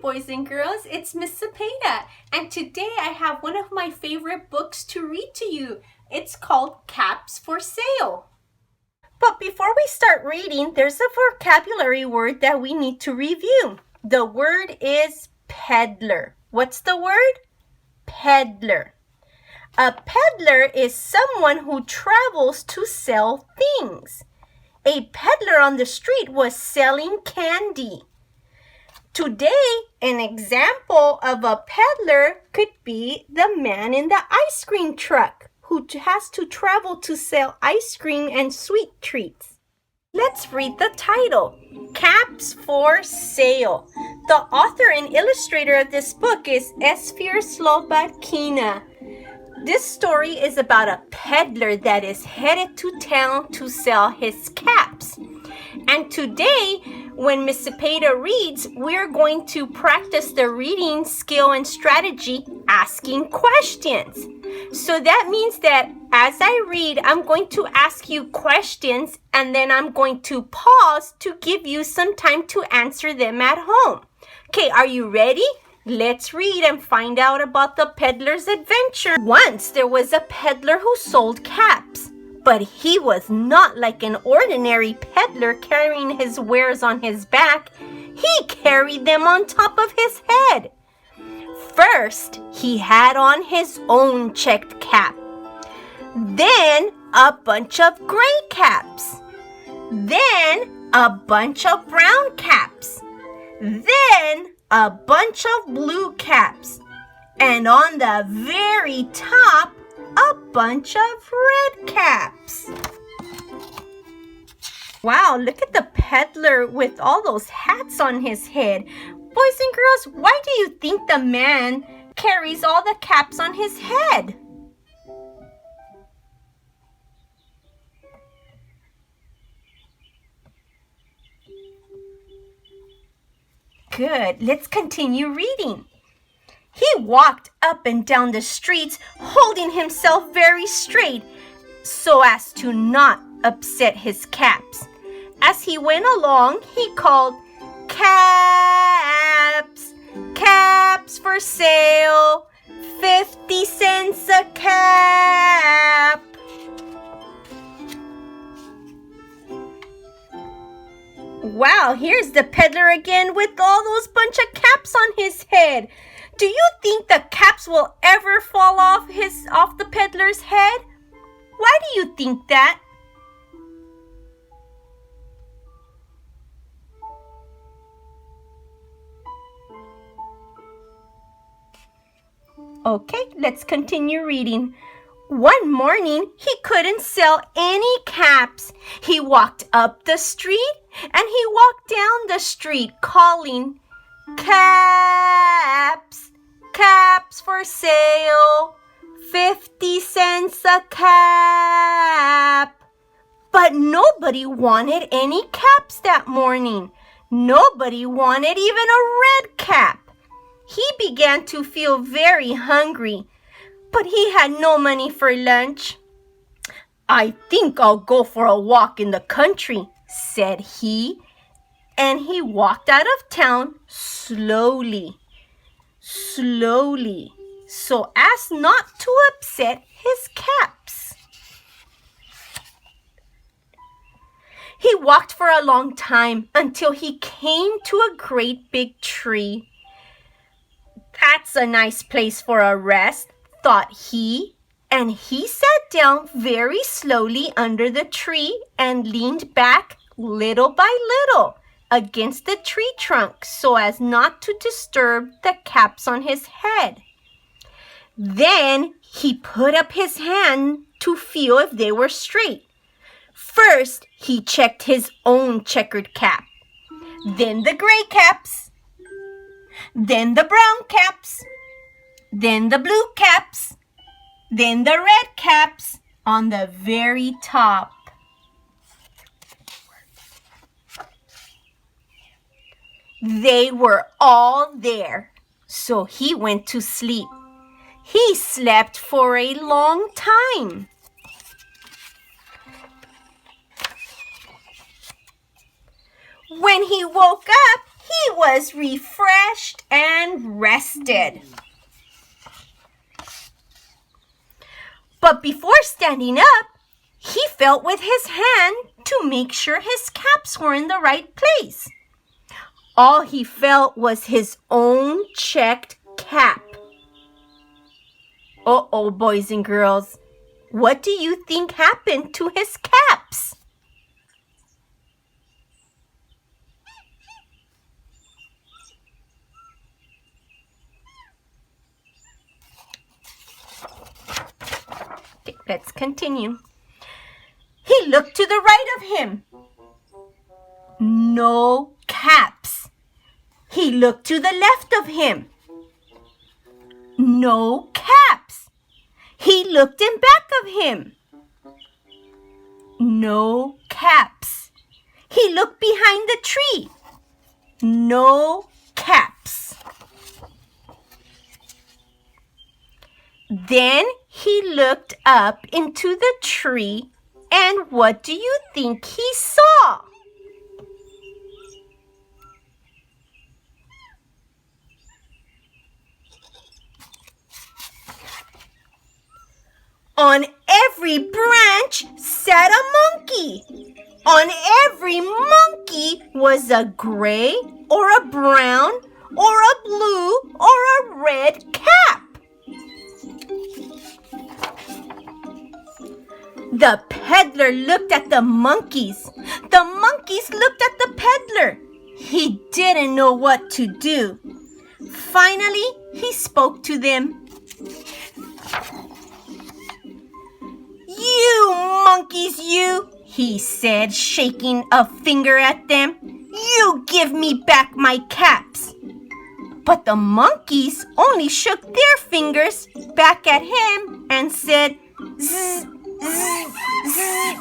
boys and girls, it's Miss Zepeda, and today I have one of my favorite books to read to you. It's called Caps for Sale. But before we start reading, there's a vocabulary word that we need to review. The word is peddler. What's the word? Peddler. A peddler is someone who travels to sell things. A peddler on the street was selling candy. Today, an example of a peddler could be the man in the ice cream truck who has to travel to sell ice cream and sweet treats. Let's read the title, Caps for Sale. The author and illustrator of this book is Esphyr Slobodkina. This story is about a peddler that is headed to town to sell his caps. And today, when Miss Zepeda reads, we're going to practice the reading skill and strategy asking questions. So that means that as I read, I'm going to ask you questions and then I'm going to pause to give you some time to answer them at home. Okay, are you ready? Let's read and find out about the peddler's adventure. Once there was a peddler who sold caps. But he was not like an ordinary peddler carrying his wares on his back. He carried them on top of his head. First, he had on his own checked cap. Then, a bunch of gray caps. Then, a bunch of brown caps. Then, a bunch of blue caps. And on the very top, a bunch of red caps. Wow, look at the peddler with all those hats on his head. Boys and girls, why do you think the man carries all the caps on his head? Good, let's continue reading. He walked up and down the streets, holding himself very straight so as to not upset his caps. As he went along, he called, "Caps, caps for sale, 50 cents a cap." Wow, here's the peddler again with all those bunch of caps on his head. Do you think the caps will ever fall off the peddler's head? Why do you think that? Okay, let's continue reading. One morning, he couldn't sell any caps. He walked up the street and he walked down the street calling, "Caps, caps for sale, 50 cents a cap." But nobody wanted any caps that morning. Nobody wanted even a red cap. He began to feel very hungry, but he had no money for lunch. "I think I'll go for a walk in the country," said he, and he walked out of town slowly, so as not to upset his caps. He walked for a long time until he came to a great big tree. "That's a nice place for a rest," thought he, and he sat down very slowly under the tree and leaned back little by little against the tree trunk so as not to disturb the caps on his head. Then he put up his hand to feel if they were straight. First, he checked his own checkered cap, then the gray caps, then the brown caps, then the blue caps, then the red caps on the very top. They were all there, so he went to sleep. He slept for a long time. When he woke up, he was refreshed and rested. But before standing up, he felt with his hand to make sure his caps were in the right place. All he felt was his own checked cap. Uh-oh, boys and girls. What do you think happened to his caps? Okay, let's continue. He looked to the right of him. No caps. He looked to the left of him. No caps. He looked in back of him. No caps. He looked behind the tree. No caps. Then he looked up into the tree, and what do you think he saw? On every branch sat a monkey. On every monkey was a gray or a brown or a blue or a red cap. The peddler looked at the monkeys. The monkeys looked at the peddler. He didn't know what to do. Finally, he spoke to them. You monkeys, you, he said, shaking a finger at them. You give me back my caps. But the monkeys only shook their fingers back at him and said, zzz, zzz, zzz.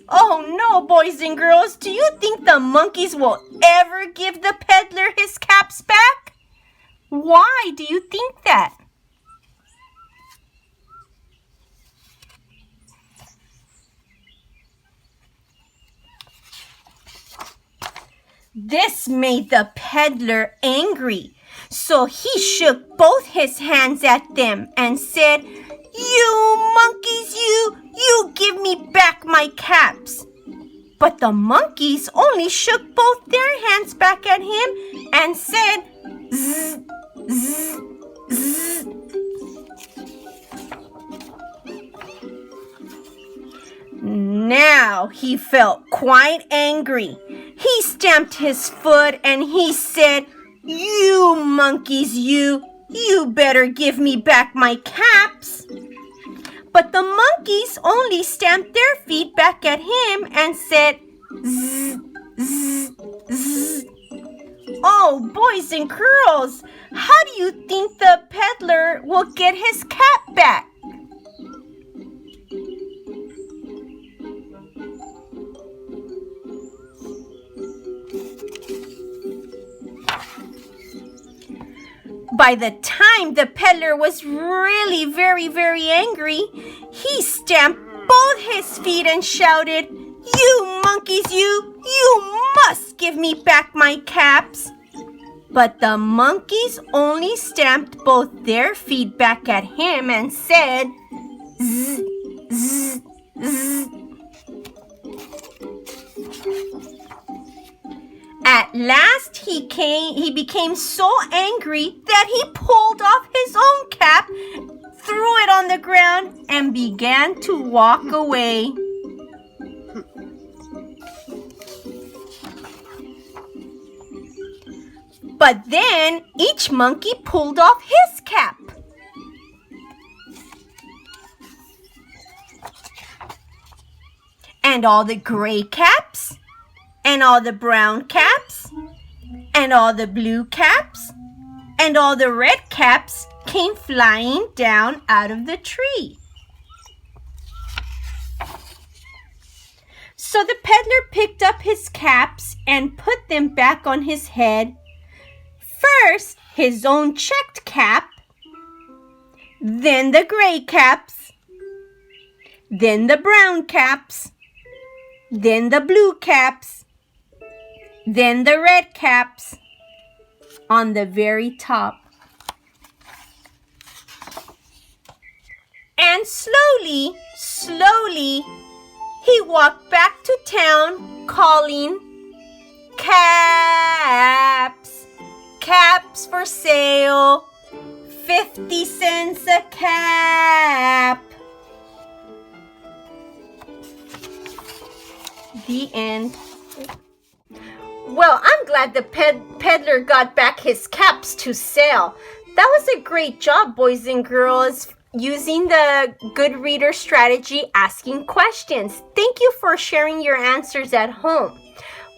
Oh no, boys and girls, do you think the monkeys will ever give the peddler his caps back? Why do you think that? This made the peddler angry, so he shook both his hands at them and said, You monkeys, you give me back my caps. But the monkeys only shook both their hands back at him and said, Zzz, zzz, zzz. Now he felt quite angry. He stamped his foot and he said, You monkeys, you better give me back my caps. But the monkeys only stamped their feet back at him and said, Zzz, zzz, zzz. Oh, boys and girls, how do you think the peddler will get his cap back? By the time the peddler was really very, very angry, he stamped both his feet and shouted, You monkeys, you must give me back my caps. But the monkeys only stamped both their feet back at him and said, Zzz, zzz, zzz. At last he became so angry that he pulled off his own cap, threw it on the ground, and began to walk away. But then each monkey pulled off his cap. And all the gray caps, and all the brown caps, and all the blue caps, and all the red caps came flying down out of the tree. So the peddler picked up his caps and put them back on his head. First, his own checked cap, then the gray caps, then the brown caps, then the blue caps, then the red caps on the very top. And slowly, he walked back to town calling, "Caps, caps for sale, 50 cents a cap." The end. Well, I'm glad the peddler got back his caps to sell. That was a great job, boys and girls, using the good reader strategy, asking questions. Thank you for sharing your answers at home.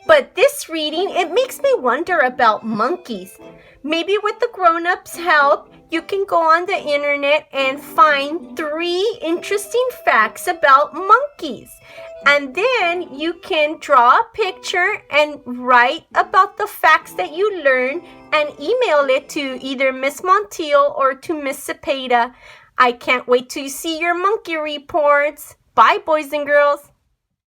But this reading, it makes me wonder about monkeys. Maybe with the grown-ups' help, you can go on the internet and find 3 interesting facts about monkeys. And then you can draw a picture and write about the facts that you learned and email it to either Miss Montiel or to Miss Zepeda. I can't wait to see your monkey reports. Bye, boys and girls.